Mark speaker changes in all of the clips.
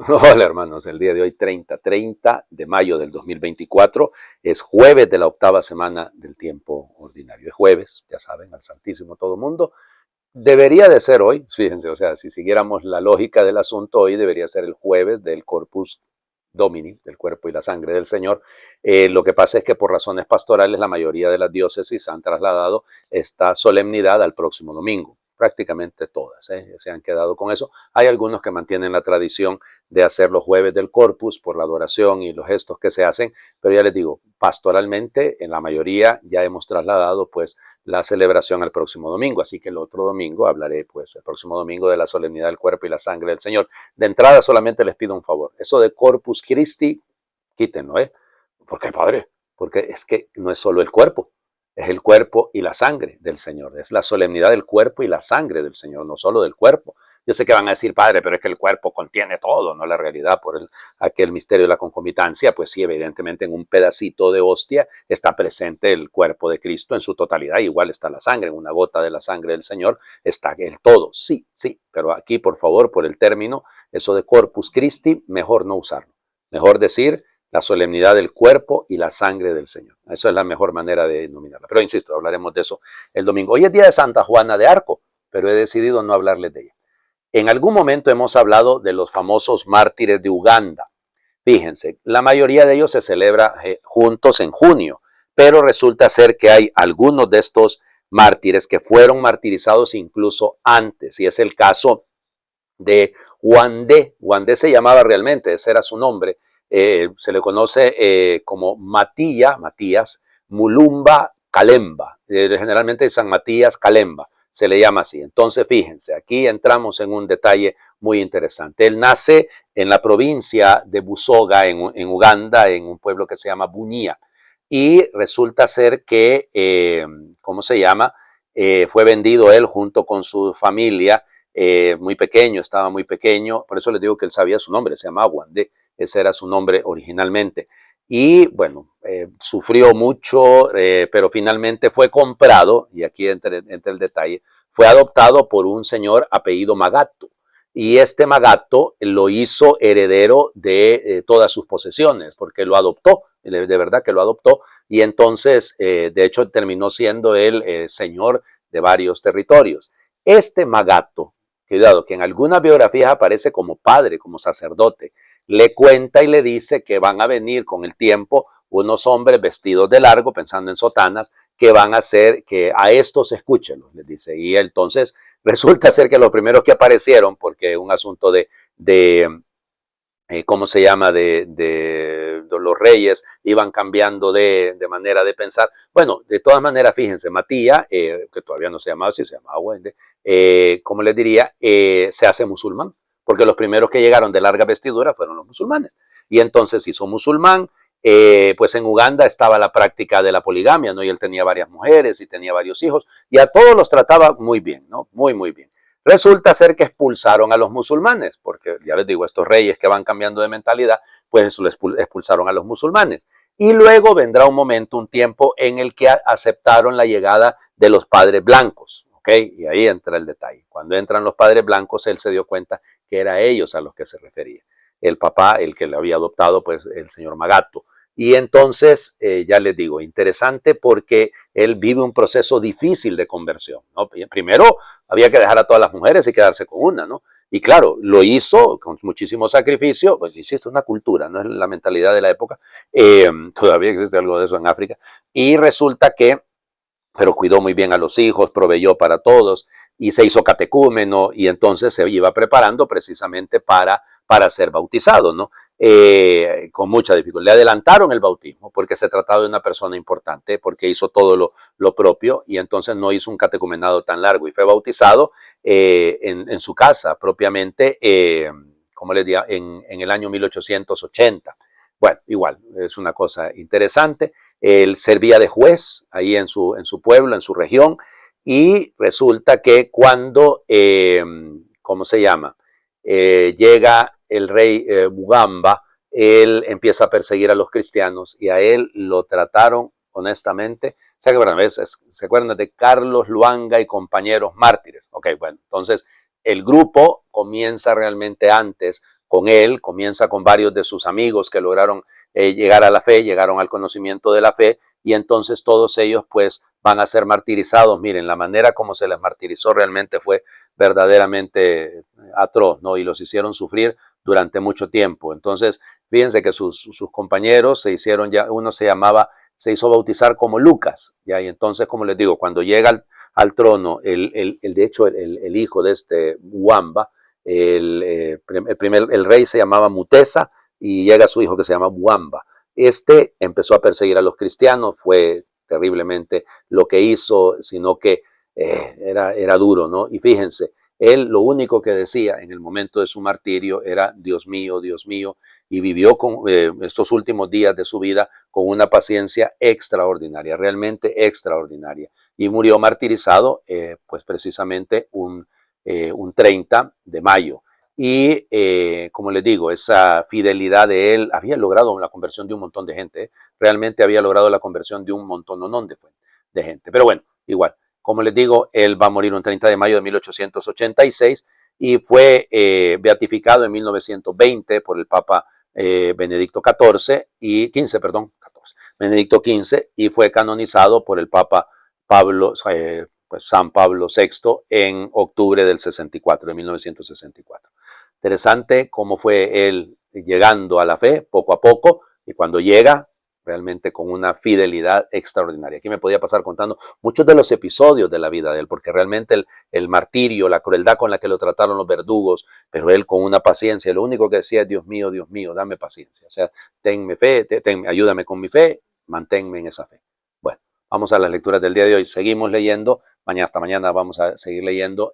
Speaker 1: Hola hermanos, el día de hoy 30 de mayo del 2024 es jueves de la octava semana del tiempo ordinario. Es jueves, ya saben, al Santísimo todo mundo. Debería de ser hoy, fíjense, o sea, si siguiéramos la lógica del asunto, hoy debería ser el jueves del Corpus Domini, del cuerpo y la sangre del Señor. Lo que pasa es que por razones pastorales la mayoría de las diócesis han trasladado esta solemnidad al próximo domingo. Prácticamente todas se han quedado con eso. Hay algunos que mantienen la tradición de hacer los jueves del Corpus por la adoración y los gestos que se hacen, pero ya les digo, pastoralmente en la mayoría ya hemos trasladado pues la celebración al próximo domingo, así que el otro domingo hablaré pues el próximo domingo de la solemnidad del cuerpo y la sangre del Señor. De entrada solamente les pido un favor, eso de Corpus Christi, quítenlo, ¿por qué, padre? Porque es que no es solo el cuerpo, es el cuerpo y la sangre del Señor, es la solemnidad del cuerpo y la sangre del Señor, no solo del cuerpo. Yo sé que van a decir, padre, pero es que el cuerpo contiene todo, ¿no? La realidad por aquel misterio de la concomitancia, pues sí, evidentemente en un pedacito de hostia está presente el cuerpo de Cristo en su totalidad, igual está la sangre, en una gota de la sangre del Señor está el todo, sí, sí, pero aquí por favor, por el término, eso de Corpus Christi, mejor no usarlo, mejor decir la solemnidad del cuerpo y la sangre del Señor. Esa es la mejor manera de denominarla. Pero insisto, hablaremos de eso el domingo. Hoy es día de Santa Juana de Arco, pero he decidido no hablarles de ella. En algún momento hemos hablado de los famosos mártires de Uganda. Fíjense, la mayoría de ellos se celebra juntos en junio, pero resulta ser que hay algunos de estos mártires que fueron martirizados incluso antes, y es el caso de Wandé. Wandé se llamaba realmente, ese era su nombre. Se le conoce como Matías Mulumba Kalemba, generalmente San Matías Kalemba, se le llama así. Entonces, fíjense, aquí entramos en un detalle muy interesante. Él nace en la provincia de Busoga, en Uganda, en un pueblo que se llama Bunia, y resulta ser que, ¿cómo se llama? Fue vendido él junto con su familia muy pequeño, estaba muy pequeño, por eso les digo que él sabía su nombre, se llamaba Wandé, ese era su nombre originalmente. Y bueno, sufrió mucho, pero finalmente fue comprado, y aquí entra el detalle, fue adoptado por un señor apellido Magato. Y este Magato lo hizo heredero de todas sus posesiones, porque lo adoptó, de verdad que lo adoptó, y entonces, de hecho, terminó siendo él señor de varios territorios. Este Magato, cuidado, que en algunas biografías aparece como padre, como sacerdote, le cuenta y le dice que van a venir con el tiempo unos hombres vestidos de largo, pensando en sotanas, que van a hacer que a estos escúchenlos, les dice. Y entonces resulta ser que los primeros que aparecieron, porque un asunto de ¿cómo se llama? De los reyes iban cambiando de manera de pensar. Bueno, de todas maneras, fíjense, Matías, que todavía no se llamaba así, se llamaba Wende, ¿cómo les diría? Se hace musulmán, porque los primeros que llegaron de larga vestidura fueron los musulmanes. Y entonces hizo musulmán, pues en Uganda estaba la práctica de la poligamia, ¿no? Y él tenía varias mujeres y tenía varios hijos, y a todos los trataba muy bien, ¿no? Muy, muy bien. Resulta ser que expulsaron a los musulmanes, porque ya les digo, estos reyes que van cambiando de mentalidad, pues eso expulsaron a los musulmanes. Y luego vendrá un momento, un tiempo en el que aceptaron la llegada de los padres blancos, ¿ok? Y ahí entra el detalle. Cuando entran los padres blancos, él se dio cuenta que era a ellos a los que se refería. El papá, el que le había adoptado, pues el señor Magato. Y entonces, ya les digo, interesante porque él vive un proceso difícil de conversión, ¿no? Primero, había que dejar a todas las mujeres y quedarse con una, ¿no? Y claro, lo hizo con muchísimo sacrificio, pues hiciste una cultura, no es la mentalidad de la época, todavía existe algo de eso en África, y resulta que, pero cuidó muy bien a los hijos, proveyó para todos, y se hizo catecúmeno, y entonces se iba preparando precisamente para ser bautizado, ¿no? Con mucha dificultad. Le adelantaron el bautismo porque se trataba de una persona importante, porque hizo todo lo propio y entonces no hizo un catecumenado tan largo y fue bautizado en su casa propiamente, como les digo, en el año 1880. Bueno, igual, es una cosa interesante. Él servía de juez ahí en su pueblo, en su región, y resulta que cuando, ¿cómo se llama? Llega el rey Bugamba, él empieza a perseguir a los cristianos y a él lo trataron honestamente. ¿Se acuerdan de Carlos Luanga y compañeros mártires? Ok, bueno, entonces el grupo comienza realmente antes con él, comienza con varios de sus amigos que lograron llegar a la fe, llegaron al conocimiento de la fe, y entonces todos ellos pues van a ser martirizados. Miren, la manera como se les martirizó realmente fue verdaderamente atroz, ¿no? Y los hicieron sufrir durante mucho tiempo. Entonces, fíjense que sus compañeros se hicieron ya, uno se hizo bautizar como Lucas, ¿ya? Y entonces, como les digo, cuando llega al trono, de hecho, el hijo de este Wamba, el rey se llamaba Mutesa y llega su hijo que se llama Wamba. Este empezó a perseguir a los cristianos, fue terriblemente lo que hizo, sino que era duro, ¿no? Y fíjense, él lo único que decía en el momento de su martirio era Dios mío, y vivió con estos últimos días de su vida con una paciencia extraordinaria, realmente extraordinaria. Y murió martirizado, pues precisamente un 30 de mayo. Y como les digo, esa fidelidad de él había logrado la conversión de un montón de gente, realmente había logrado la conversión de un montón de gente. Pero bueno, igual, como les digo, él va a morir un 30 de mayo de 1886 y fue beatificado en 1920 por el Papa Benedicto XIV y 15, perdón, 14, Benedicto XV, y fue canonizado por el Papa pues San Pablo VI en octubre del 64, de 1964. Interesante cómo fue él llegando a la fe poco a poco, y cuando llega realmente con una fidelidad extraordinaria. Aquí me podía pasar contando muchos de los episodios de la vida de él, porque realmente el martirio, la crueldad con la que lo trataron los verdugos, pero él con una paciencia, lo único que decía es Dios mío, dame paciencia. O sea, tenme fe, ayúdame con mi fe, manténme en esa fe. Bueno, vamos a las lecturas del día de hoy. Seguimos leyendo, hasta mañana vamos a seguir leyendo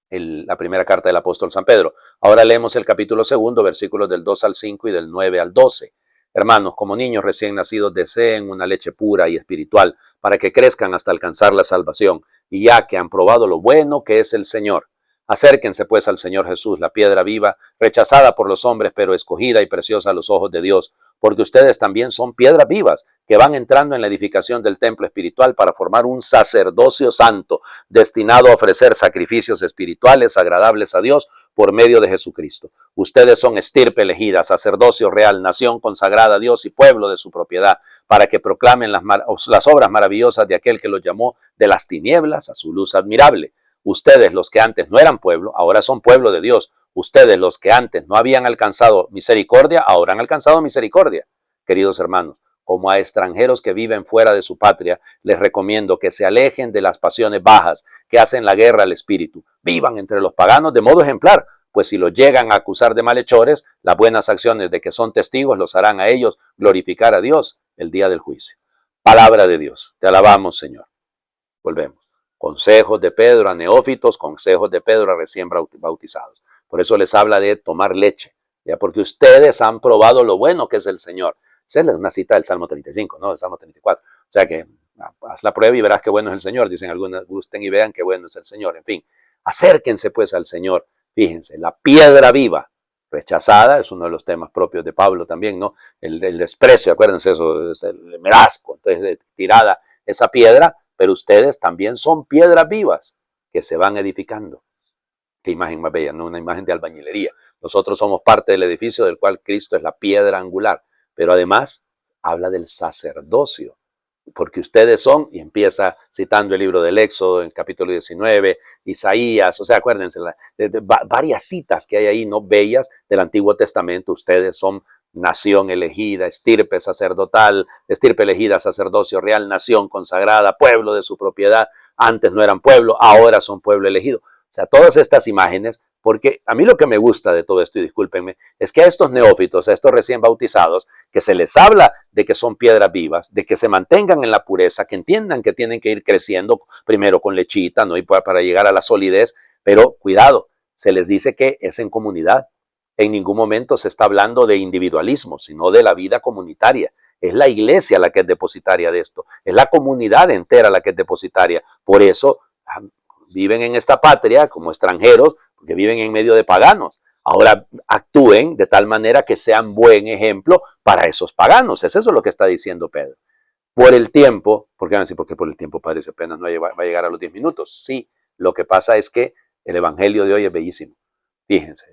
Speaker 1: la primera carta del apóstol San Pedro. Ahora leemos el capítulo 2, versículos del 2 al 5 y del 9 al 12. Hermanos, como niños recién nacidos, deseen una leche pura y espiritual para que crezcan hasta alcanzar la salvación, y ya que han probado lo bueno que es el Señor. Acérquense pues al Señor Jesús, la piedra viva, rechazada por los hombres, pero escogida y preciosa a los ojos de Dios, porque ustedes también son piedras vivas que van entrando en la edificación del templo espiritual para formar un sacerdocio santo, destinado a ofrecer sacrificios espirituales agradables a Dios por medio de Jesucristo. Ustedes son estirpe elegida, sacerdocio real, nación consagrada a Dios y pueblo de su propiedad, para que proclamen las obras maravillosas de aquel que los llamó de las tinieblas a su luz admirable. Ustedes, los que antes no eran pueblo, ahora son pueblo de Dios. Ustedes, los que antes no habían alcanzado misericordia, ahora han alcanzado misericordia. Queridos hermanos, como a extranjeros que viven fuera de su patria, les recomiendo que se alejen de las pasiones bajas que hacen la guerra al espíritu. Vivan entre los paganos de modo ejemplar, pues si los llegan a acusar de malhechores, las buenas acciones de que son testigos los harán a ellos glorificar a Dios el día del juicio. Palabra de Dios. Te alabamos, Señor. Volvemos. Consejos de Pedro a neófitos, consejos de Pedro a recién bautizados. Por eso les habla de tomar leche, ya, porque ustedes han probado lo bueno que es el Señor. Esa es una cita del Salmo 35, ¿no? Del Salmo 34. O sea que haz la prueba y verás qué bueno es el Señor. Dicen algunos, gusten y vean qué bueno es el Señor. En fin, acérquense pues al Señor. Fíjense, la piedra viva, rechazada, es uno de los temas propios de Pablo también, ¿no? El desprecio, acuérdense eso, es el merasco. Entonces, tirada esa piedra, pero ustedes también son piedras vivas que se van edificando. Qué imagen más bella, ¿no? Una imagen de albañilería. Nosotros somos parte del edificio del cual Cristo es la piedra angular, pero además habla del sacerdocio, porque ustedes son, y empieza citando el libro del Éxodo, en el capítulo 19, Isaías, o sea, acuérdense, varias citas que hay ahí, ¿no? Bellas del Antiguo Testamento. Ustedes son nación elegida, estirpe sacerdotal, estirpe elegida, sacerdocio real, nación consagrada, pueblo de su propiedad. Antes no eran pueblo, ahora son pueblo elegido. O sea, todas estas imágenes, porque a mí lo que me gusta de todo esto, y discúlpenme, es que a estos neófitos, a estos recién bautizados, que se les habla de que son piedras vivas, de que se mantengan en la pureza, que entiendan que tienen que ir creciendo primero con lechita, ¿no? Y para llegar a la solidez, pero cuidado, se les dice que es en comunidad. En ningún momento se está hablando de individualismo, sino de la vida comunitaria. Es la iglesia la que es depositaria de esto, es la comunidad entera la que es depositaria. Por eso viven en esta patria como extranjeros, porque viven en medio de paganos. Ahora actúen de tal manera que sean buen ejemplo para esos paganos. Es eso lo que está diciendo Pedro. Por el tiempo, porque van a decir, ¿por qué por el tiempo, padre? Si apenas no va a llegar a los 10 minutos. Sí, lo que pasa es que el evangelio de hoy es bellísimo. Fíjense,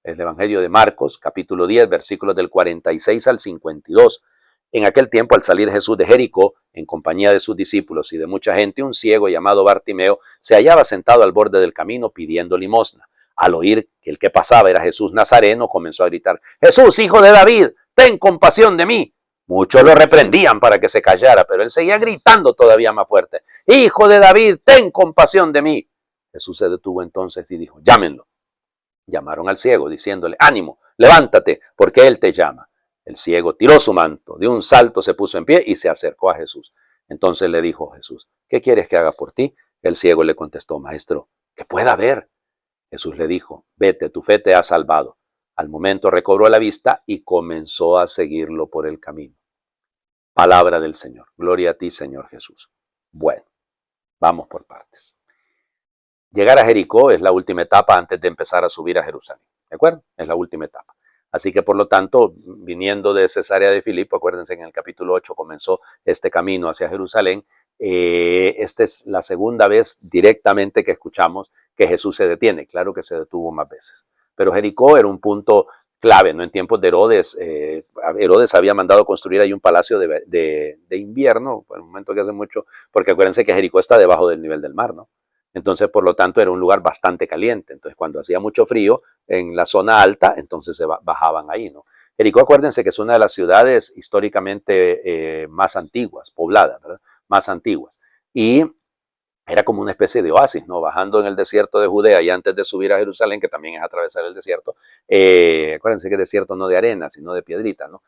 Speaker 1: el Evangelio de Marcos, capítulo 10, versículos del 46 al 52. En aquel tiempo, al salir Jesús de Jericó, en compañía de sus discípulos y de mucha gente, un ciego llamado Bartimeo se hallaba sentado al borde del camino pidiendo limosna. Al oír que el que pasaba era Jesús Nazareno, comenzó a gritar: Jesús, hijo de David, ten compasión de mí. Muchos lo reprendían para que se callara, pero él seguía gritando todavía más fuerte: Hijo de David, ten compasión de mí. Jesús se detuvo entonces y dijo: Llámenlo. Llamaron al ciego, diciéndole: Ánimo, levántate, porque él te llama. El ciego tiró su manto, de un salto se puso en pie y se acercó a Jesús. Entonces le dijo Jesús: ¿Qué quieres que haga por ti? El ciego le contestó: Maestro, que pueda ver. Jesús le dijo: Vete, tu fe te ha salvado. Al momento recobró la vista y comenzó a seguirlo por el camino. Palabra del Señor. Gloria a ti, Señor Jesús. Bueno, vamos por partes. Llegar a Jericó es la última etapa antes de empezar a subir a Jerusalén. ¿De acuerdo? Es la última etapa. Así que, por lo tanto, viniendo de Cesarea de Filipo, acuérdense que en el capítulo 8 comenzó este camino hacia Jerusalén. Esta es la segunda vez directamente que escuchamos que Jesús se detiene. Claro que se detuvo más veces. Pero Jericó era un punto clave, ¿no? En tiempos de Herodes, Herodes había mandado construir ahí un palacio de invierno, por el momento que hace mucho, porque acuérdense que Jericó está debajo del nivel del mar, ¿no? Entonces, por lo tanto, era un lugar bastante caliente. Entonces, cuando hacía mucho frío en la zona alta, entonces se bajaban ahí, ¿no? Jericó, acuérdense que es una de las ciudades históricamente más antiguas, pobladas, ¿verdad? Más antiguas. Y era como una especie de oasis, ¿no? Bajando en el desierto de Judea y antes de subir a Jerusalén, que también es atravesar el desierto. Acuérdense que es desierto no de arena, sino de piedrita, ¿no?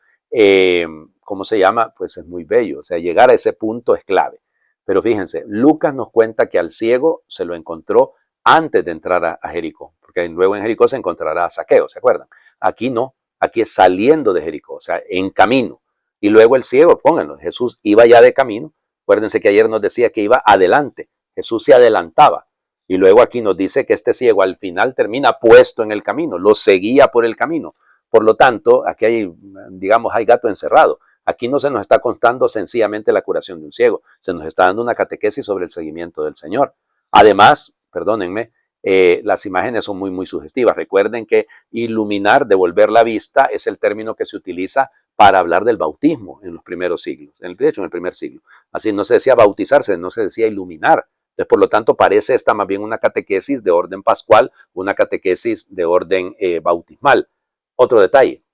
Speaker 1: ¿Cómo se llama? Pues es muy bello. O sea, llegar a ese punto es clave. Pero fíjense, Lucas nos cuenta que al ciego se lo encontró antes de entrar a Jericó, porque luego en Jericó se encontrará a Zaqueo, ¿se acuerdan? Aquí no, aquí es saliendo de Jericó, o sea, en camino. Y luego el ciego, pónganlo, Jesús iba ya de camino. Acuérdense que ayer nos decía que iba adelante, Jesús se adelantaba. Y luego aquí nos dice que este ciego al final termina puesto en el camino, lo seguía por el camino. Por lo tanto, aquí hay, digamos, hay gato encerrado. Aquí no se nos está contando sencillamente la curación de un ciego, se nos está dando una catequesis sobre el seguimiento del Señor. Además, perdónenme, las imágenes son muy sugestivas. Recuerden que iluminar, devolver la vista, es el término que se utiliza para hablar del bautismo en los primeros siglos, de hecho en el primer siglo. Así no se decía bautizarse, no se decía iluminar. Entonces, por lo tanto, parece esta más bien una catequesis de orden pascual, una catequesis de orden bautismal. Otro detalle,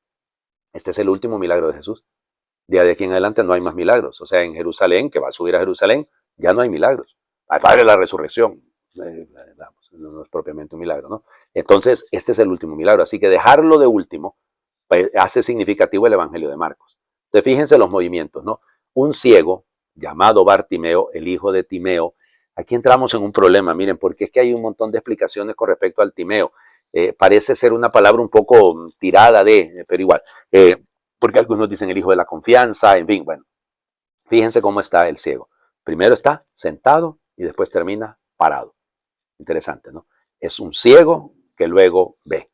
Speaker 1: este es el último milagro de Jesús. De aquí en adelante no hay más milagros. O sea, en Jerusalén, que va a subir a Jerusalén, ya no hay milagros. Al Padre de la resurrección, no es propiamente un milagro, ¿no? Entonces, este es el último milagro. Así que dejarlo de último pues, hace significativo el Evangelio de Marcos. Entonces, fíjense los movimientos, ¿no? Un ciego llamado Bartimeo, el hijo de Timeo. Aquí entramos en un problema, miren, porque es que hay un montón de explicaciones con respecto al Timeo. Parece ser una palabra un poco tirada pero igual. Porque algunos dicen el hijo de la confianza, en fin, bueno. Fíjense cómo está el ciego. Primero está sentado y después termina parado. Interesante, ¿no? Es un ciego que luego ve.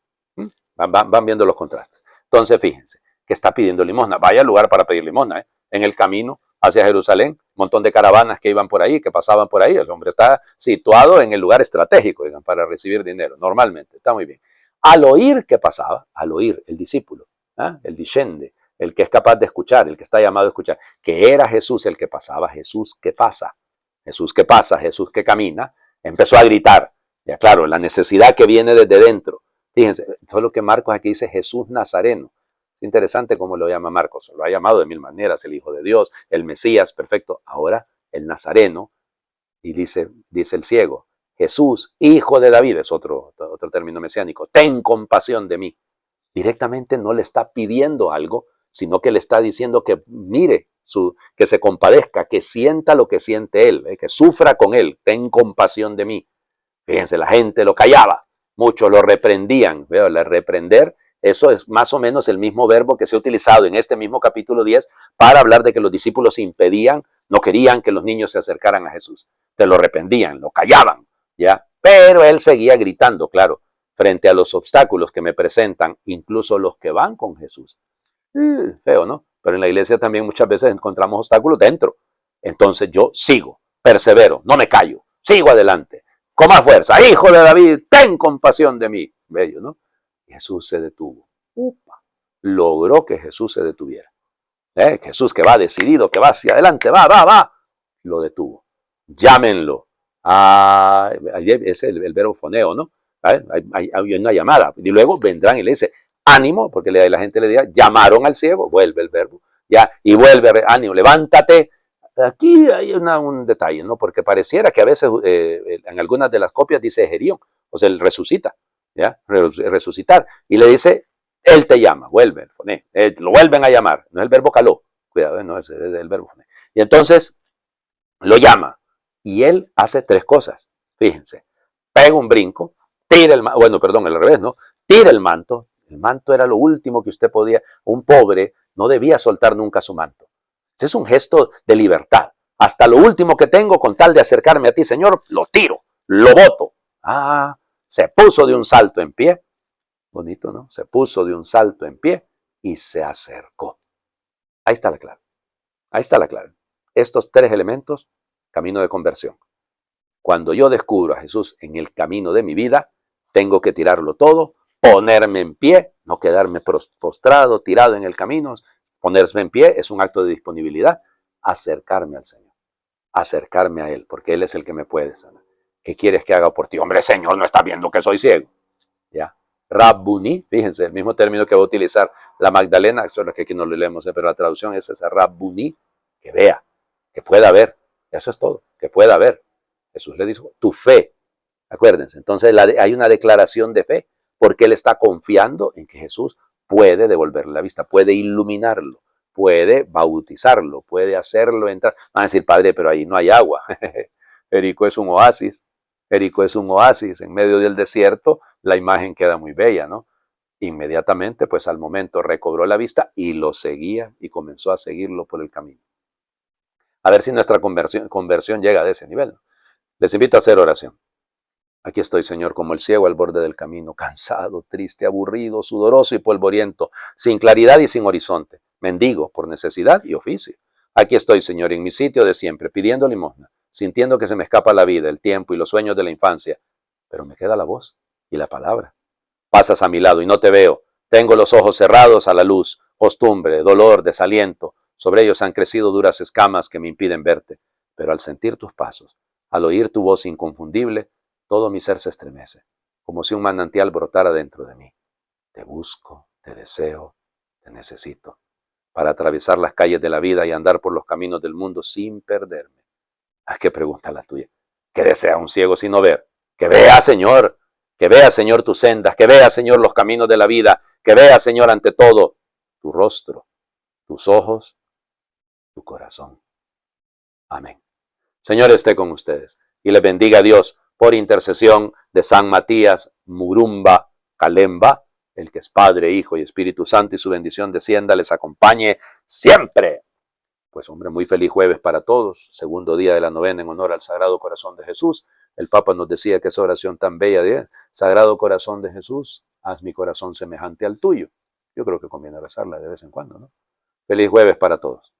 Speaker 1: Van viendo los contrastes. Entonces, fíjense, que está pidiendo limosna. Vaya lugar para pedir limosna, ¿eh? En el camino hacia Jerusalén, un montón de caravanas que iban por ahí, que pasaban por ahí. El hombre está situado en el lugar estratégico, digan, para recibir dinero, normalmente. Está muy bien. Al oír que pasaba, al oír el discípulo, el discende, el que es capaz de escuchar, el que está llamado a escuchar, que era Jesús el que pasaba, Jesús que pasa, Jesús que pasa, Jesús que camina, empezó a gritar. Ya claro, la necesidad que viene desde dentro. Fíjense, todo lo que Marcos aquí dice Jesús Nazareno. Es interesante cómo lo llama Marcos. Lo ha llamado de mil maneras, el Hijo de Dios, el Mesías, perfecto. Ahora, el Nazareno, y dice el ciego, Jesús, hijo de David, es otro término mesiánico, ten compasión de mí. Directamente no le está pidiendo algo, sino que le está diciendo que mire, que se compadezca, que sienta lo que siente él, que sufra con él, ten compasión de mí. Fíjense, la gente lo callaba, muchos lo reprendían. El reprender, eso es más o menos el mismo verbo que se ha utilizado en este mismo capítulo 10 para hablar de que los discípulos impedían, no querían que los niños se acercaran a Jesús. Te lo reprendían, lo callaban, ¿ya? Pero él seguía gritando, claro, frente a los obstáculos que me presentan, incluso los que van con Jesús. Feo, ¿no? Pero en la iglesia también muchas veces encontramos obstáculos dentro. Entonces yo sigo, persevero, no me callo, sigo adelante, con más fuerza. Hijo de David, ten compasión de mí. Bello, ¿no? Y Jesús se detuvo. ¡Upa! Logró que Jesús se detuviera. Jesús que va decidido, que va hacia adelante, va. Lo detuvo. Llámenlo. Es el verbo foneo, ¿no? Hay una llamada. Y luego vendrán y le dice, ánimo, porque la gente le dirá, llamaron al ciego, vuelve el verbo, ya, y vuelve, ánimo, levántate. Aquí hay un detalle, ¿no? Porque pareciera que a veces en algunas de las copias dice Gerión, o sea, él resucita, ¿ya? Resucitar. Y le dice, él te llama, vuelve, lo vuelven a llamar, no es el verbo caló, cuidado, no es el verbo foné. Y entonces lo llama, y él hace tres cosas, fíjense, pega un brinco, tira el manto, bueno, perdón, al revés, ¿no? Tira el manto era lo último que usted podía, un pobre no debía soltar nunca su manto. Ese es un gesto de libertad. Hasta lo último que tengo con tal de acercarme a ti, Señor, lo tiro, lo boto. Se puso de un salto en pie. Bonito, ¿no? Se puso de un salto en pie y se acercó. Ahí está la clave. Ahí está la clave. Estos tres elementos, camino de conversión. Cuando yo descubro a Jesús en el camino de mi vida, tengo que tirarlo todo, ponerme en pie, no quedarme postrado, tirado en el camino. Ponerse en pie es un acto de disponibilidad. Acercarme al Señor, acercarme a Él, porque Él es el que me puede sanar. ¿Qué quieres que haga por ti? Hombre, Señor, ¿no estás viendo que soy ciego? ¿Ya? Rabbuni, fíjense, el mismo término que va a utilizar la Magdalena, solo que aquí no lo leemos, pero la traducción es esa, Rabbuni, que vea, que pueda ver. Eso es todo, que pueda ver. Jesús le dijo, tu fe. Acuérdense, entonces hay una declaración de fe, porque él está confiando en que Jesús puede devolverle la vista, puede iluminarlo, puede bautizarlo, puede hacerlo entrar. Van a decir, padre, pero ahí no hay agua. Jericó es un oasis. Jericó es un oasis en medio del desierto. La imagen queda muy bella, ¿no? Inmediatamente, pues al momento recobró la vista y lo seguía y comenzó a seguirlo por el camino. A ver si nuestra conversión llega a ese nivel. Les invito a hacer oración. Aquí estoy, Señor, como el ciego al borde del camino, cansado, triste, aburrido, sudoroso y polvoriento, sin claridad y sin horizonte, mendigo por necesidad y oficio. Aquí estoy, Señor, en mi sitio de siempre, pidiendo limosna, sintiendo que se me escapa la vida, el tiempo y los sueños de la infancia, pero me queda la voz y la palabra. Pasas a mi lado y no te veo, tengo los ojos cerrados a la luz, costumbre, dolor, desaliento, sobre ellos han crecido duras escamas que me impiden verte, pero al sentir tus pasos, al oír tu voz inconfundible, todo mi ser se estremece, como si un manantial brotara dentro de mí. Te busco, te deseo, te necesito, para atravesar las calles de la vida y andar por los caminos del mundo sin perderme. ¿Qué pregunta la tuya? ¿Qué desea un ciego sino ver? Que vea, Señor, tus sendas, que vea, Señor, los caminos de la vida, que vea, Señor, ante todo, tu rostro, tus ojos, tu corazón. Amén. Señor, esté con ustedes y les bendiga a Dios por intercesión de San Matías Murumba Calemba, el que es Padre, Hijo y Espíritu Santo, y su bendición descienda, les acompañe siempre. Pues hombre, muy feliz jueves para todos, segundo día de la novena en honor al Sagrado Corazón de Jesús. El Papa nos decía que esa oración tan bella de Sagrado Corazón de Jesús, haz mi corazón semejante al tuyo. Yo creo que conviene rezarla de vez en cuando, ¿no? Feliz jueves para todos.